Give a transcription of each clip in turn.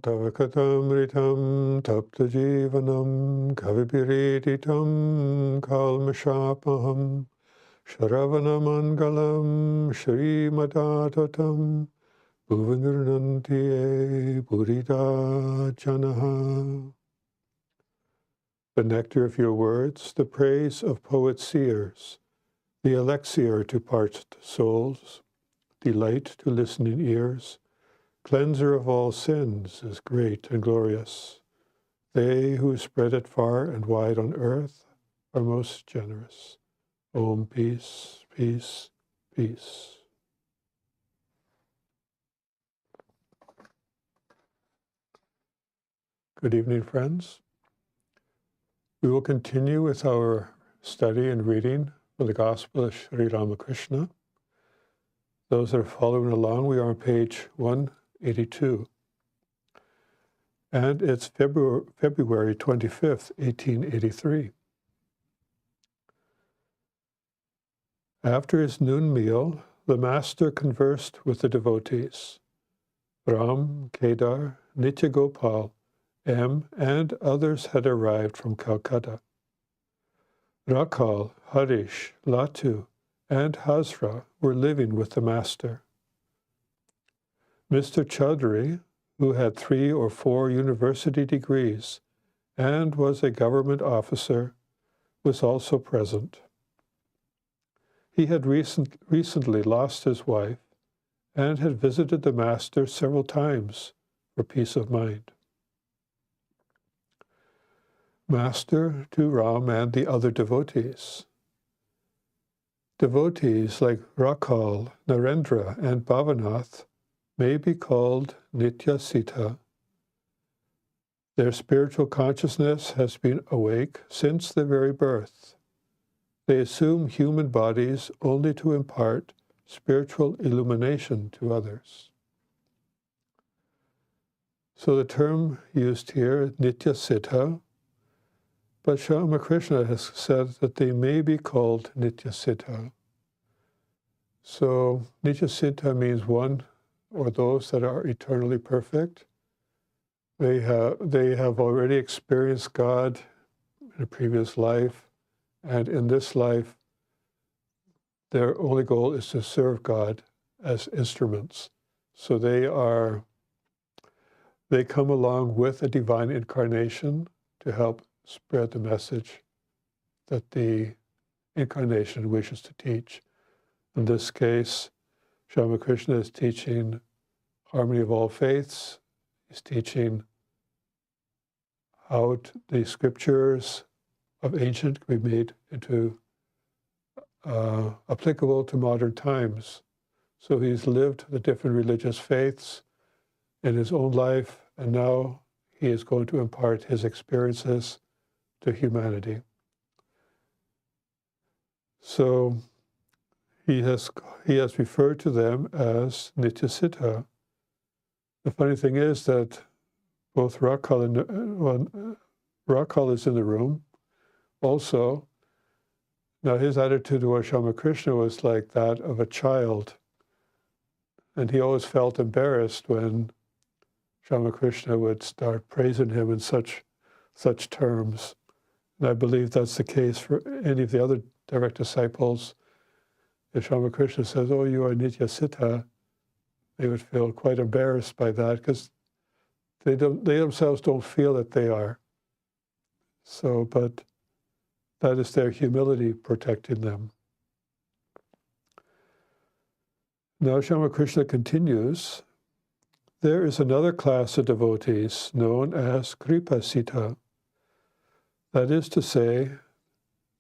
tava katamritam tapta jivanam kavipiriditam kalmashapaham Shravanamangalam Shrimadatatam Bhuvanurnantiye Burita Janaha. The nectar of your words, the praise of poet-seers, the elixir to parched souls, delight to listening ears, cleanser of all sins is great and glorious. They who spread it far and wide on earth are most generous. Om, peace, peace, peace. Good evening, friends. We will continue with our study and reading for the Gospel of Sri Ramakrishna. Those that are following along, we are on page 182. And it's February 25th, 1883. After his noon meal, the master conversed with the devotees. Ram, Kedar, Nitya Gopal, M, and others had arrived from Calcutta. Rakal, Harish, Latu, and Hazra were living with the master. Mr. Chaudhary, who had 3 or 4 university degrees and was a government officer, was also present. He had recently lost his wife and had visited the master several times for peace of mind. Master to Ram and the other devotees. Devotees like Rakal, Narendra, and Bhavanath may be called Nitya Sita. Their spiritual consciousness has been awake since their very birth. They assume human bodies only to impart spiritual illumination to others. So the term used here, Nitya Siddha, but Swami Ramakrishna has said that they may be called Nitya Siddha. So Nitya Siddha means one or those that are eternally perfect. They have already experienced God in a previous life, and in this life, their only goal is to serve God as instruments. So they come along with a divine incarnation to help spread the message that the incarnation wishes to teach. In this case, Swami Krishna is teaching harmony of all faiths. He's teaching how the scriptures of ancient can be made into applicable to modern times. So he's lived the different religious faiths in his own life, and now he is going to impart his experiences to humanity. So he has referred to them as Nitya Siddha. The funny thing is that both Rakal and Rakal is in the room also. Now his attitude towards Swami Krishna was like that of a child. And he always felt embarrassed when Swami Krishna would start praising him in such terms. And I believe that's the case for any of the other direct disciples. If Swami Krishna says, "Oh, you are Nitya Siddha," they would feel quite embarrassed by that because they themselves don't feel that they are. So, but that is their humility protecting them. Now Swami Krishna continues, there is another class of devotees known as Kripa Sita. That is to say,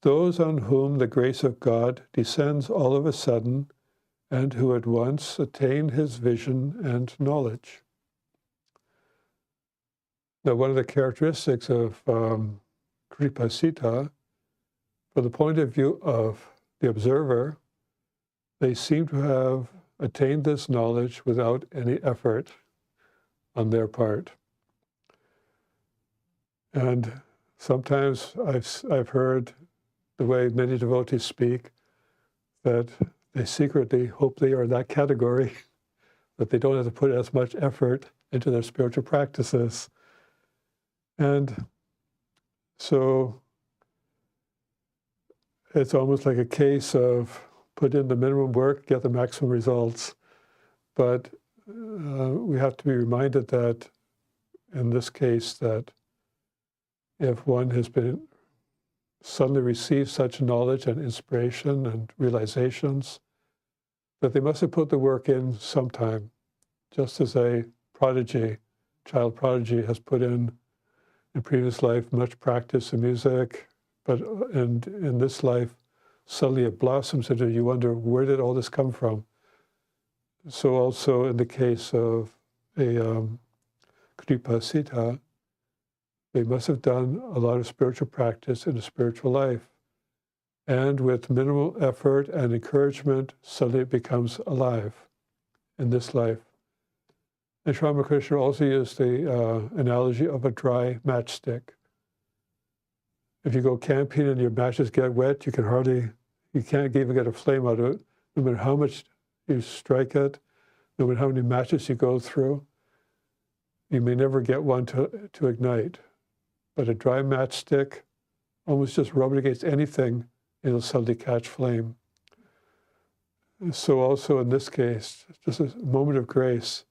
those on whom the grace of God descends all of a sudden and who at once attain his vision and knowledge. Now, one of the characteristics of Kripa Sita, from the point of view of the observer, they seem to have attained this knowledge without any effort on their part. And sometimes I've heard the way many devotees speak, that they secretly hope they are in that category, that they don't have to put as much effort into their spiritual practices. And so it's almost like a case of put in the minimum work, get the maximum results. But we have to be reminded that in this case, that if one has been suddenly received such knowledge and inspiration and realizations, that they must have put the work in sometime, just as a child prodigy has put in previous life much practice in music, and in this life, suddenly it blossoms into, you wonder, where did all this come from? So also in the case of a Kripa Sita, they must have done a lot of spiritual practice in a spiritual life. And with minimal effort and encouragement, suddenly it becomes alive in this life. And Sri Ramakrishna also used the analogy of a dry matchstick. If you go camping and your matches get wet, you can't even get a flame out of it, no matter how much you strike it, no matter how many matches you go through. You may never get one to ignite. But a dry matchstick, almost just rub it against anything, it'll suddenly catch flame. So also in this case, just a moment of grace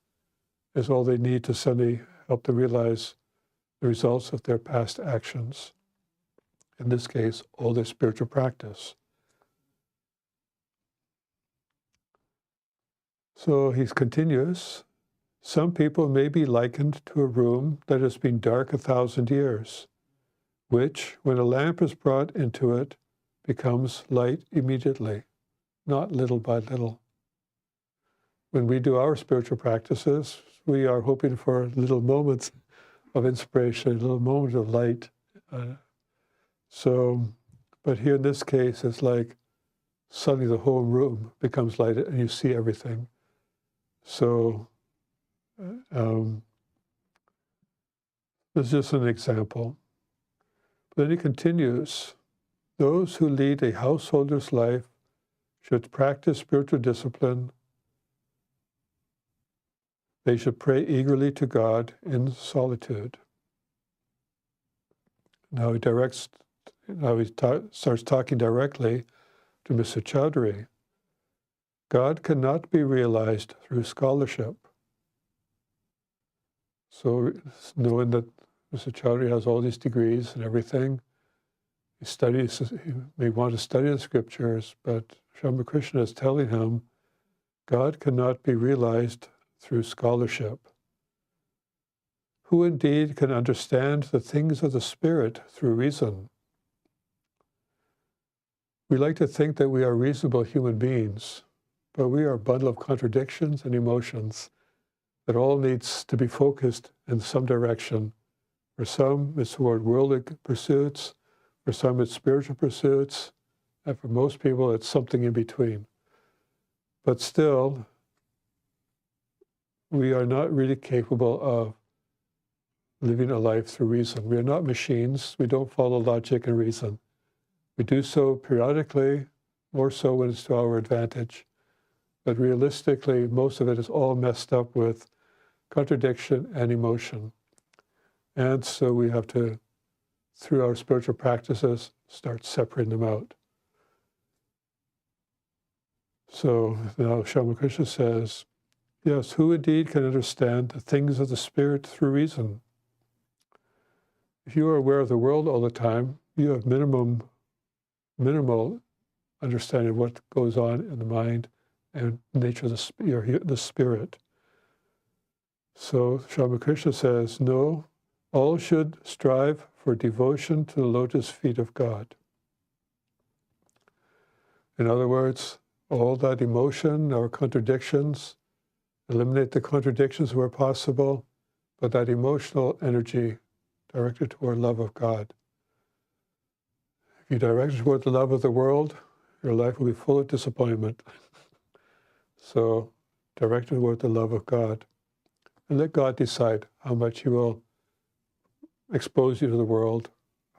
is all they need to suddenly help them realize the results of their past actions. In this case, all their spiritual practice. So he continues, some people may be likened to a room that has been dark 1,000 years, which, when a lamp is brought into it, becomes light immediately, not little by little. When we do our spiritual practices, we are hoping for little moments of inspiration, a little moment of light. But here in this case, it's like suddenly the whole room becomes light and you see everything. So this is just an example. But then he continues, those who lead a householder's life should practice spiritual discipline. They should pray eagerly to God in solitude. Now he starts talking directly to Mr. Chaudhary. God cannot be realized through scholarship. So knowing that Mr. Chaudhary has all these degrees and everything, he may want to study the scriptures, but Swami Nikhilananda is telling him, God cannot be realized through scholarship. Who indeed can understand the things of the Spirit through reason? We like to think that we are reasonable human beings, but we are a bundle of contradictions and emotions that all needs to be focused in some direction. For some, it's toward worldly pursuits. For some, it's spiritual pursuits. And for most people, it's something in between. But still, we are not really capable of living a life through reason. We are not machines. We don't follow logic and reason. We do so periodically, more so when it's to our advantage. But realistically, most of it is all messed up with contradiction and emotion. And so we have to, through our spiritual practices, start separating them out. So now Swami Nikhilananda says, yes, who indeed can understand the things of the Spirit through reason? If you are aware of the world all the time, you have minimal understanding of what goes on in the mind and nature of the spirit. So Swami Nikhilananda says, no, all should strive for devotion to the lotus feet of God. In other words, all that emotion or contradictions, eliminate the contradictions where possible, but that emotional energy directed toward love of God. If you direct it toward the love of the world, your life will be full of disappointment. So direct it toward the love of God. And let God decide how much He will expose you to the world,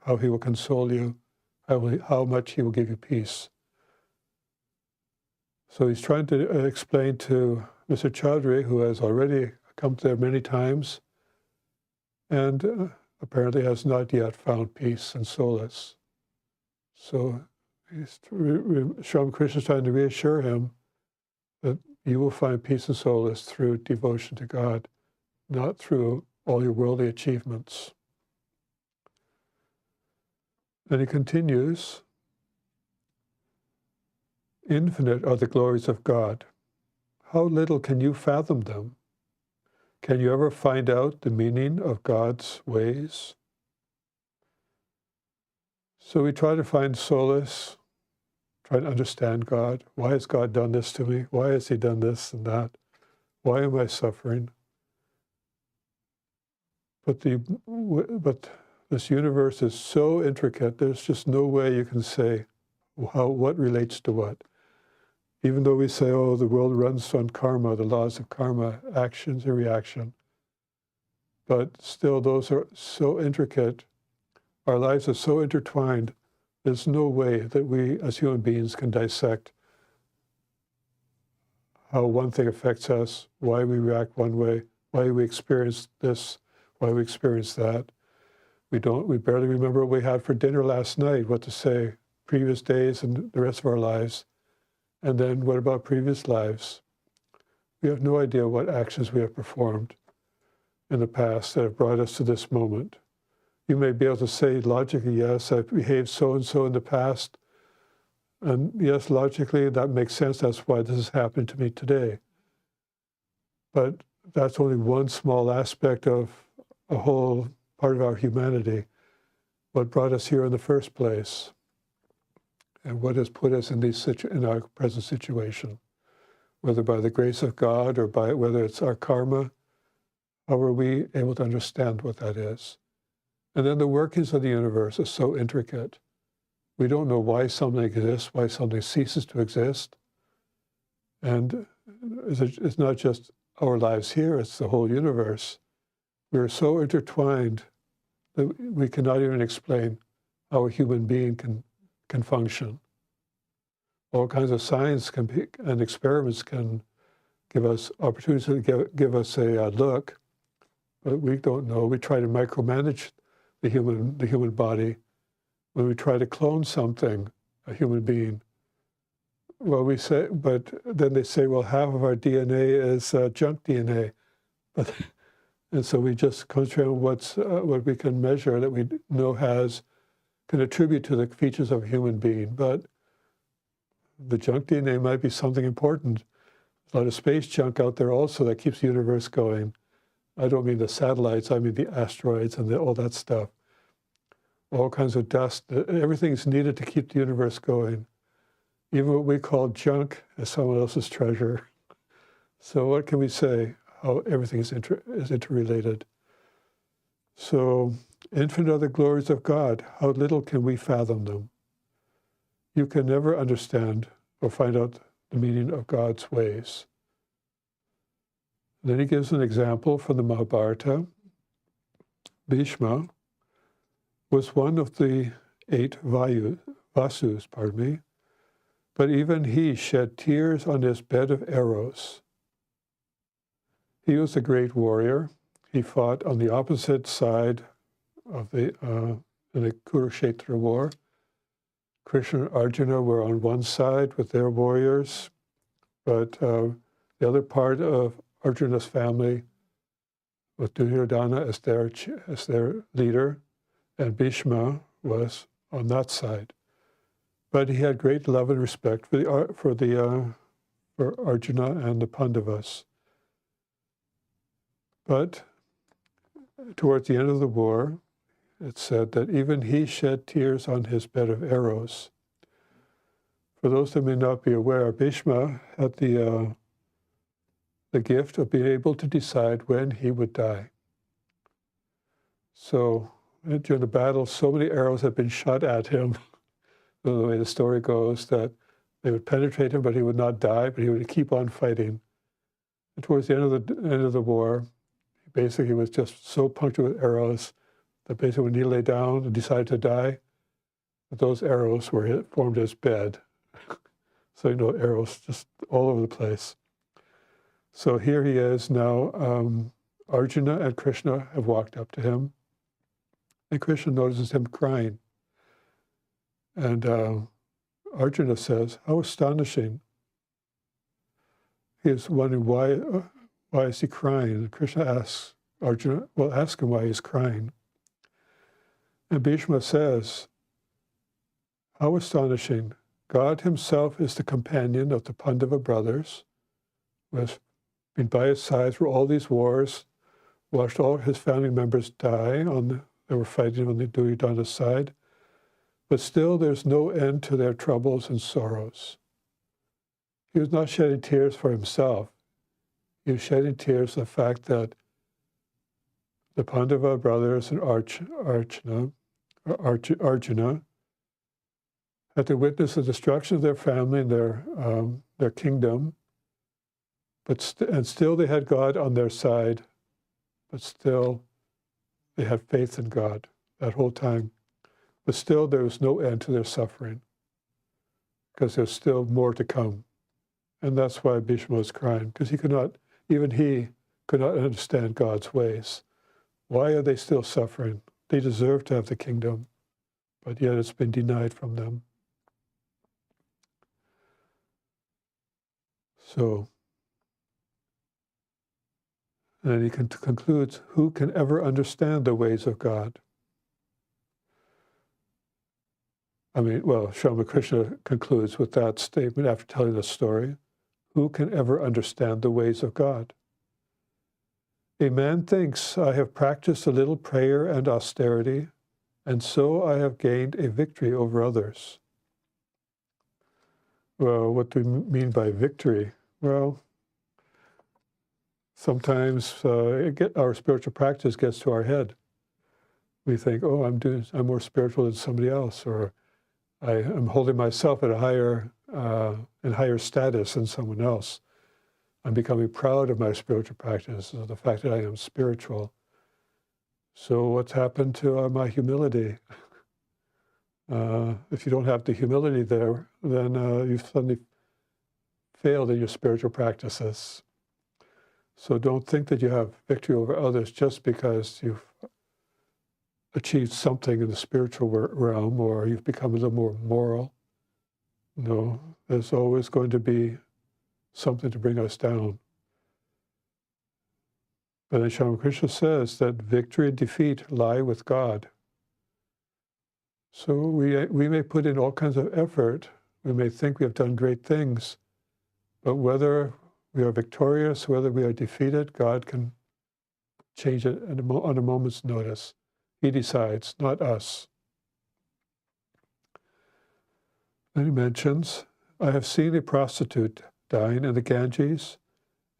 how He will console you, how much He will give you peace. So he's trying to explain to Mr. Chaudhary, who has already come there many times, and apparently has not yet found peace and solace. So Swami Krishna is trying to reassure him that you will find peace and solace through devotion to God, not through all your worldly achievements. Then he continues, infinite are the glories of God. How little can you fathom them? Can you ever find out the meaning of God's ways? So we try to find solace, try to understand God. Why has God done this to me? Why has he done this and that? Why am I suffering? But this universe is so intricate, there's just no way you can say what relates to what. Even though we say, oh, the world runs on karma, the laws of karma, actions and reaction, but still those are so intricate, our lives are so intertwined, there's no way that we as human beings can dissect how one thing affects us, why we react one way, why we experience this, why we experience that. We barely remember what we had for dinner last night, what to say, previous days and the rest of our lives. And then what about previous lives? We have no idea what actions we have performed in the past that have brought us to this moment. You may be able to say logically, yes, I've behaved so-and-so in the past. And yes, logically, that makes sense. That's why this is happening to me today. But that's only one small aspect of a whole part of our humanity, what brought us here in the first place, and what has put us in our present situation, whether by the grace of God or by whether it's our karma. How are we able to understand what that is? And then the workings of the universe are so intricate. We don't know why something exists, why something ceases to exist. And it's not just our lives here, it's the whole universe. We're so intertwined that we cannot even explain how a human being can function. All kinds of science and experiments can give us opportunities to give us a look, but we don't know. We try to micromanage the human body. When we try to clone something, a human being, well, we say, but then they say, well, half of our DNA is junk DNA, and so we just concentrate on what we can measure that we know can attribute to the features of a human being. But the junk DNA might be something important. There's a lot of space junk out there also that keeps the universe going. I don't mean the satellites, I mean the asteroids and all that stuff. All kinds of dust, everything's needed to keep the universe going. Even what we call junk is someone else's treasure. So what can we say? How everything is interrelated. So, infinite are the glories of God. How little can we fathom them? You can never understand or find out the meaning of God's ways. Then he gives an example from the Mahabharata. Bhishma was one of the 8 Vasus, but even he shed tears on his bed of arrows. He was a great warrior. He fought on the opposite side of in the Kurukshetra war. Krishna and Arjuna were on one side with their warriors, but the other part of Arjuna's family, with Duryodhana as their leader, and Bhishma was on that side. But he had great love and respect for Arjuna and the Pandavas. But towards the end of the war, it said that even he shed tears on his bed of arrows. For those that may not be aware, Bhishma had the gift of being able to decide when he would die. So during the battle, so many arrows had been shot at him, the way the story goes, that they would penetrate him, but he would not die, but he would keep on fighting. And towards the end of the war, basically he was just so punctured with arrows that basically when he lay down and decided to die, those arrows formed his bed. So arrows just all over the place. So here he is now. Arjuna and Krishna have walked up to him, and Krishna notices him crying. And Arjuna says, "How astonishing!" He is wondering why is he crying? And Krishna asks Arjuna, well, ask him why he's crying. And Bhishma says, "How astonishing! God himself is the companion of the Pandava brothers, who has been by his side through all these wars, watched all his family members die they were fighting on the Duryodhana's side, but still there's no end to their troubles and sorrows." He was not shedding tears for himself. He was shedding tears for the fact that the Pandava brothers and Arjuna had to witness the destruction of their family and their kingdom, and still they had God on their side, but still they had faith in God that whole time. But still there was no end to their suffering, because there's still more to come. And that's why Bhishma was crying, because he could not understand God's ways. Why are they still suffering? They deserve to have the kingdom, but yet it's been denied from them. So, and then he concludes, who can ever understand the ways of God? Swami Ramakrishna concludes with that statement after telling the story. Who can ever understand the ways of God? A man thinks, I have practiced a little prayer and austerity, and so I have gained a victory over others. Well, what do we mean by victory? Well, sometimes our spiritual practice gets to our head. We think, oh, I'm more spiritual than somebody else, or I'm holding myself at a higher status than someone else. I'm becoming proud of my spiritual practice, of the fact that I am spiritual. So what's happened to my humility? If you don't have the humility there, then you've suddenly failed in your spiritual practices. So don't think that you have victory over others just because you've achieved something in the spiritual realm or you've become a little more moral. No, there's always going to be something to bring us down. But then Swami Krishna says that victory and defeat lie with God. So we may put in all kinds of effort. We may think we have done great things, but whether we are victorious, whether we are defeated, God can change it on a moment's notice. He decides, not us. Then he mentions, I have seen a prostitute dying in the Ganges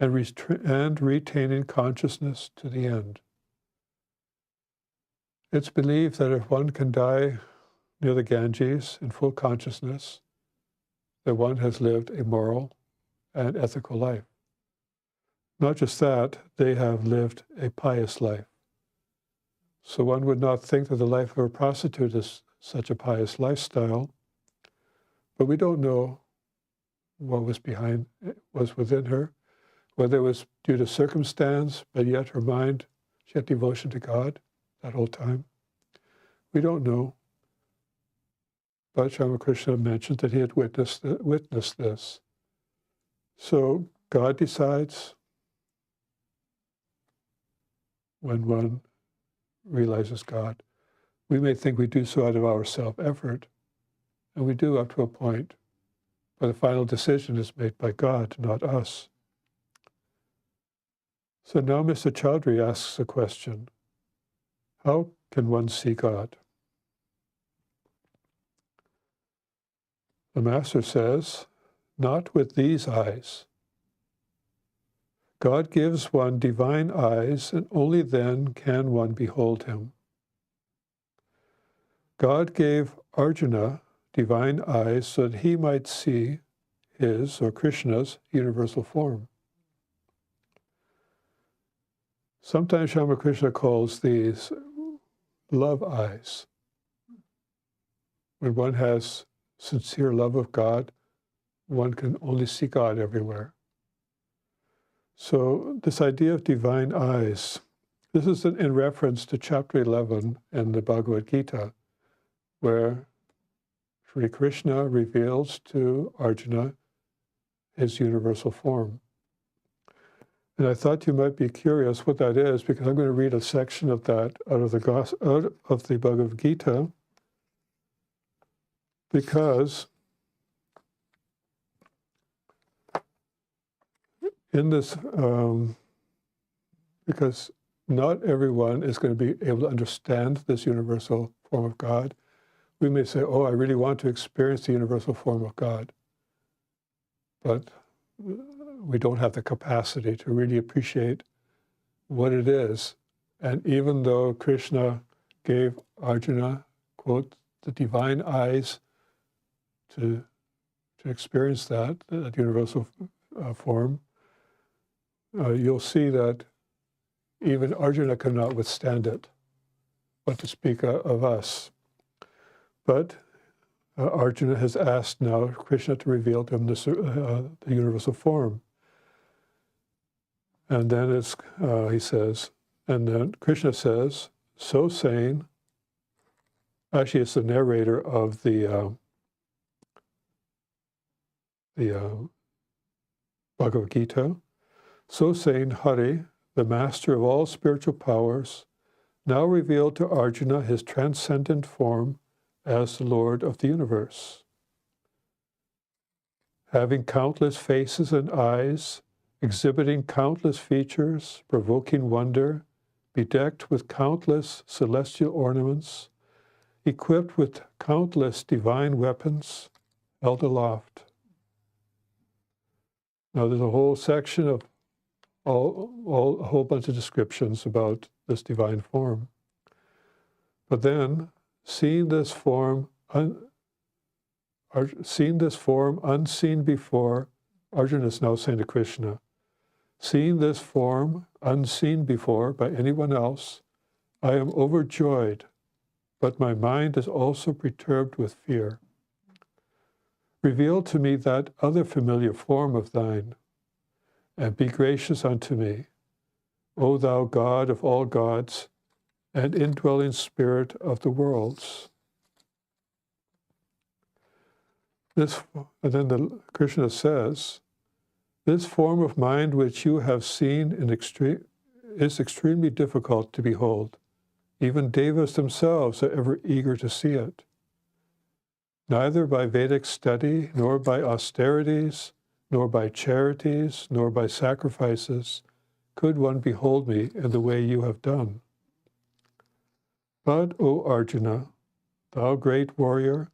and retaining consciousness to the end. It's believed that if one can die near the Ganges in full consciousness, that one has lived a moral and ethical life. Not just that, they have lived a pious life. So one would not think that the life of a prostitute is such a pious lifestyle, but we don't know what was within her, whether it was due to circumstance, but yet her mind, she had devotion to God that whole time. We don't know. But Swami Krishna mentioned that he had witnessed this. So God decides when one realizes God. We may think we do so out of our self-effort, and we do up to a point, but the final decision is made by God, not us. So now Mr. Chaudhary asks a question. How can one see God? The Master says, not with these eyes. God gives one divine eyes, and only then can one behold him. God gave Arjuna divine eyes so that he might see his, or Krishna's, universal form. Sometimes Swami Krishna calls these love eyes. When one has sincere love of God, one can only see God everywhere. So this idea of divine eyes, this is in reference to chapter 11 in the Bhagavad Gita, where Sri Krishna reveals to Arjuna his universal form. And I thought you might be curious what that is, because I'm going to read a section of that out of the Bhagavad Gita, because in this, because not everyone is going to be able to understand this universal form of God. We may say, oh, I really want to experience the universal form of God, but we don't have the capacity to really appreciate what it is. And even though Krishna gave Arjuna, quote, the divine eyes to experience that universal form, you'll see that even Arjuna cannot withstand it, what to speak of us. But Arjuna has asked now Krishna to reveal to him the universal form. And then he says, and then Krishna says, so saying, actually it's the narrator of the Bhagavad Gita, so saying, Hari, the master of all spiritual powers, now revealed to Arjuna his transcendent form as the Lord of the universe. Having countless faces and eyes, exhibiting countless features, provoking wonder, bedecked with countless celestial ornaments, equipped with countless divine weapons, held aloft. Now there's a whole section of a whole bunch of descriptions about this divine form. But then, seeing this form unseen before, Arjuna is now saying to Krishna, seeing this form unseen before by anyone else, I am overjoyed, but my mind is also perturbed with fear. Reveal to me that other familiar form of thine, and be gracious unto me, O thou God of all gods, and indwelling spirit of the worlds. And then Krishna says, this form of mind which you have seen is extremely difficult to behold. Even devas themselves are ever eager to see it. Neither by Vedic study, nor by austerities, nor by charities, nor by sacrifices, could one behold me in the way you have done. But, O Arjuna, thou great warrior,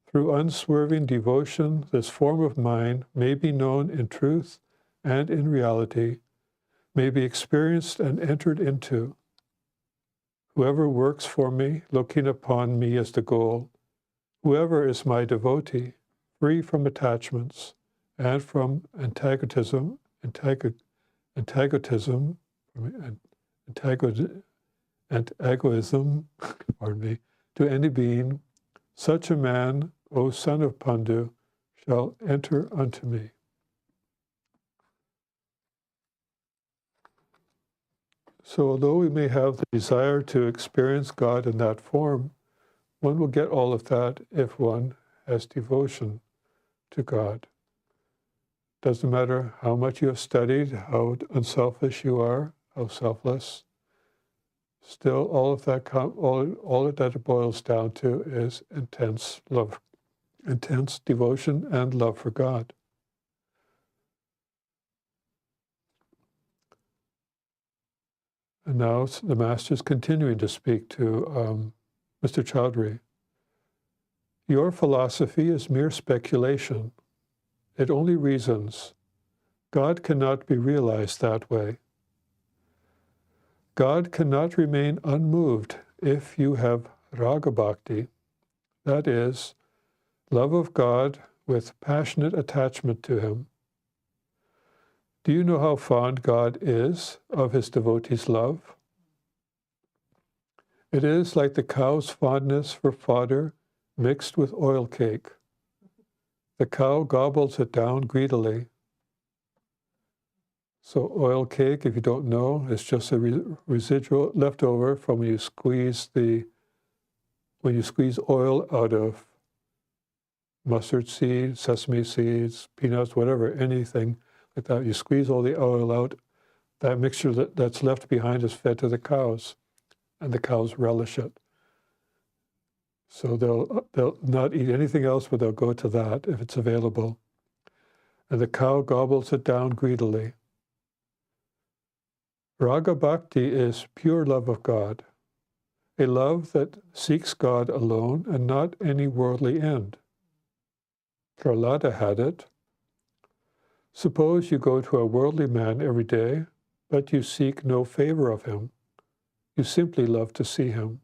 through unswerving devotion, this form of mine may be known in truth and in reality, may be experienced and entered into. Whoever works for me, looking upon me as the goal, whoever is my devotee, free from attachments and from antagonism, pardon me, to any being, such a man, O son of Pandu, shall enter unto me. So although we may have the desire to experience God in that form, one will get all of that if one has devotion to God. Doesn't matter how much you have studied, how unselfish you are, how selfless. Still, all of that it boils down to is intense love, intense devotion and love for God. And now the Master is continuing to speak to Mr. Chaudhary. Your philosophy is mere speculation. It only reasons. God cannot be realized that way. God cannot remain unmoved if you have raga bhakti, that is, love of God with passionate attachment to Him. Do you know how fond God is of His devotees' love? It is like the cow's fondness for fodder mixed with oil cake. The cow gobbles it down greedily. So oil cake, if you don't know, is just a residual leftover from when you squeeze oil out of mustard seeds, sesame seeds, peanuts, whatever, anything like that. You squeeze all the oil out. That mixture that's left behind is fed to the cows, and the cows relish it. So they'll not eat anything else, but they'll go to that if it's available. And the cow gobbles it down greedily. Raga Bhakti is pure love of God, a love that seeks God alone and not any worldly end. Prahlada had it. Suppose you go to a worldly man every day, but you seek no favor of him. You simply love to see him.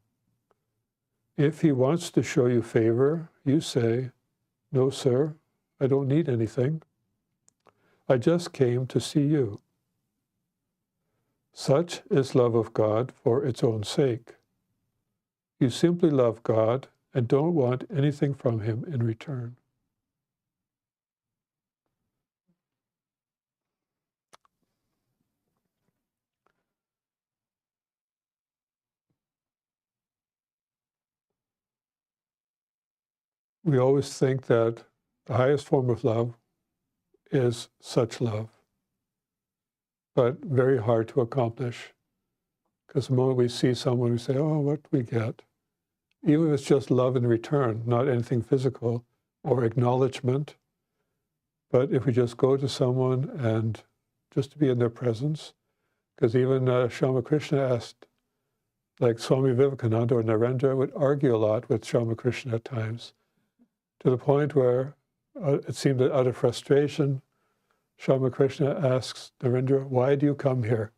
If he wants to show you favor, you say, "No, sir, I don't need anything. I just came to see you." Such is love of God for its own sake. You simply love God and don't want anything from him in return. We always think that the highest form of love is such love, but very hard to accomplish. Because the moment we see someone, we say, "Oh, what do we get?" Even if it's just love in return, not anything physical or acknowledgement. But if we just go to someone and just to be in their presence, because even Ramakrishna asked, like Swami Vivekananda or Narendra would argue a lot with Ramakrishna at times, to the point where it seemed that out of frustration, Ramakrishna asks Narendra, "Why do you come here?"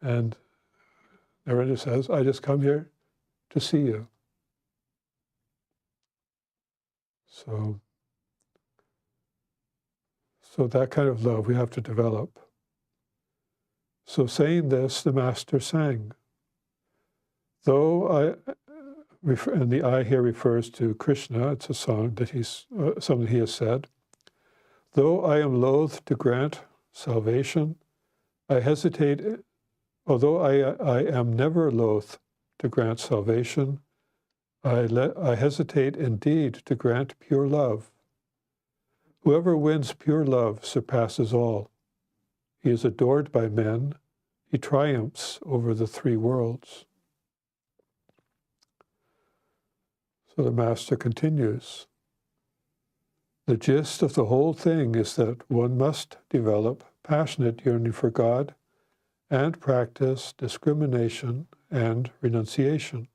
And Narendra says, "I just come here to see you." So that kind of love we have to develop. So saying this, the Master sang. Though and the I here refers to Krishna, it's a song that something he has said. Though I am loath to grant salvation, I hesitate, although I am never loath to grant salvation, I hesitate indeed to grant pure love. Whoever wins pure love surpasses all. He is adored by men. He triumphs over the three worlds. So the Master continues. The gist of the whole thing is that one must develop passionate yearning for God and practice discrimination and renunciation.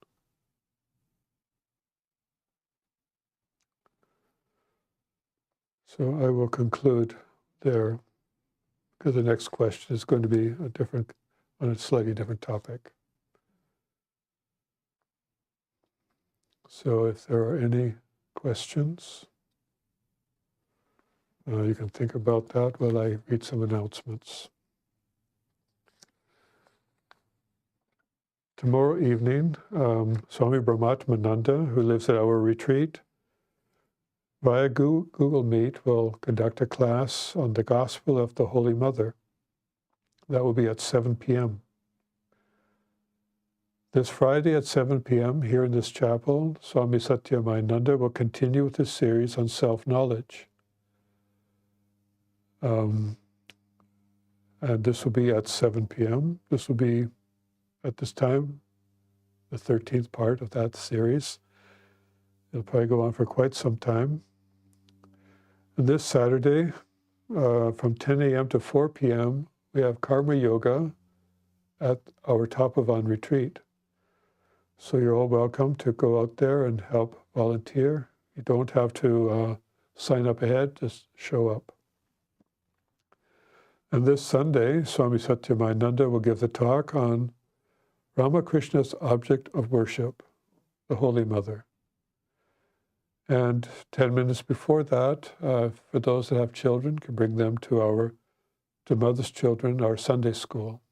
So I will conclude there, because the next question is going to be on a slightly different topic. So if there are any questions, you can think about that while I read some announcements. Tomorrow evening, Swami Brahmatmananda, who lives at our retreat, via Google Meet, will conduct a class on the Gospel of the Holy Mother. That will be at 7 p.m. This Friday at 7 p.m. here in this chapel, Swami Satyamayinanda will continue with his series on self-knowledge. And this will be at 7 p.m. This will be, at this time, the 13th part of that series. It'll probably go on for quite some time. And this Saturday, from 10 a.m. to 4 p.m., we have Karma Yoga at our Tapovan retreat. So you're all welcome to go out there and help volunteer. You don't have to sign up ahead, just show up. And this Sunday, Swami Satyamayinanda will give the talk on Ramakrishna's object of worship, the Holy Mother. And 10 minutes before that, for those that have children, can bring them to Mother's Children, our Sunday school.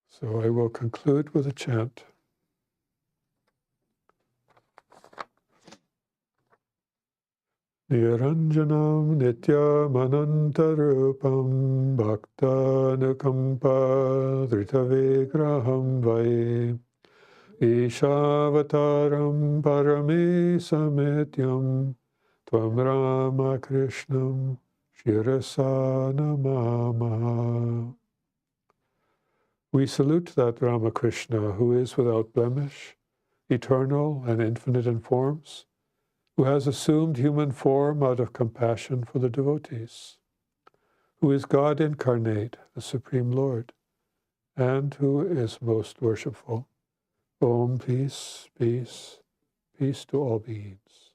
So I will conclude with a chant. Niranjanam nityamanantarupam bhaktanukampa dritavigraham vai Ishavataram paramisametyam tvam Ramakrishnam shirasa namamaha. We salute that Ramakrishna who is without blemish, eternal and infinite in forms, who has assumed human form out of compassion for the devotees, who is God incarnate, the Supreme Lord, and who is most worshipful. Om, peace, peace, peace to all beings.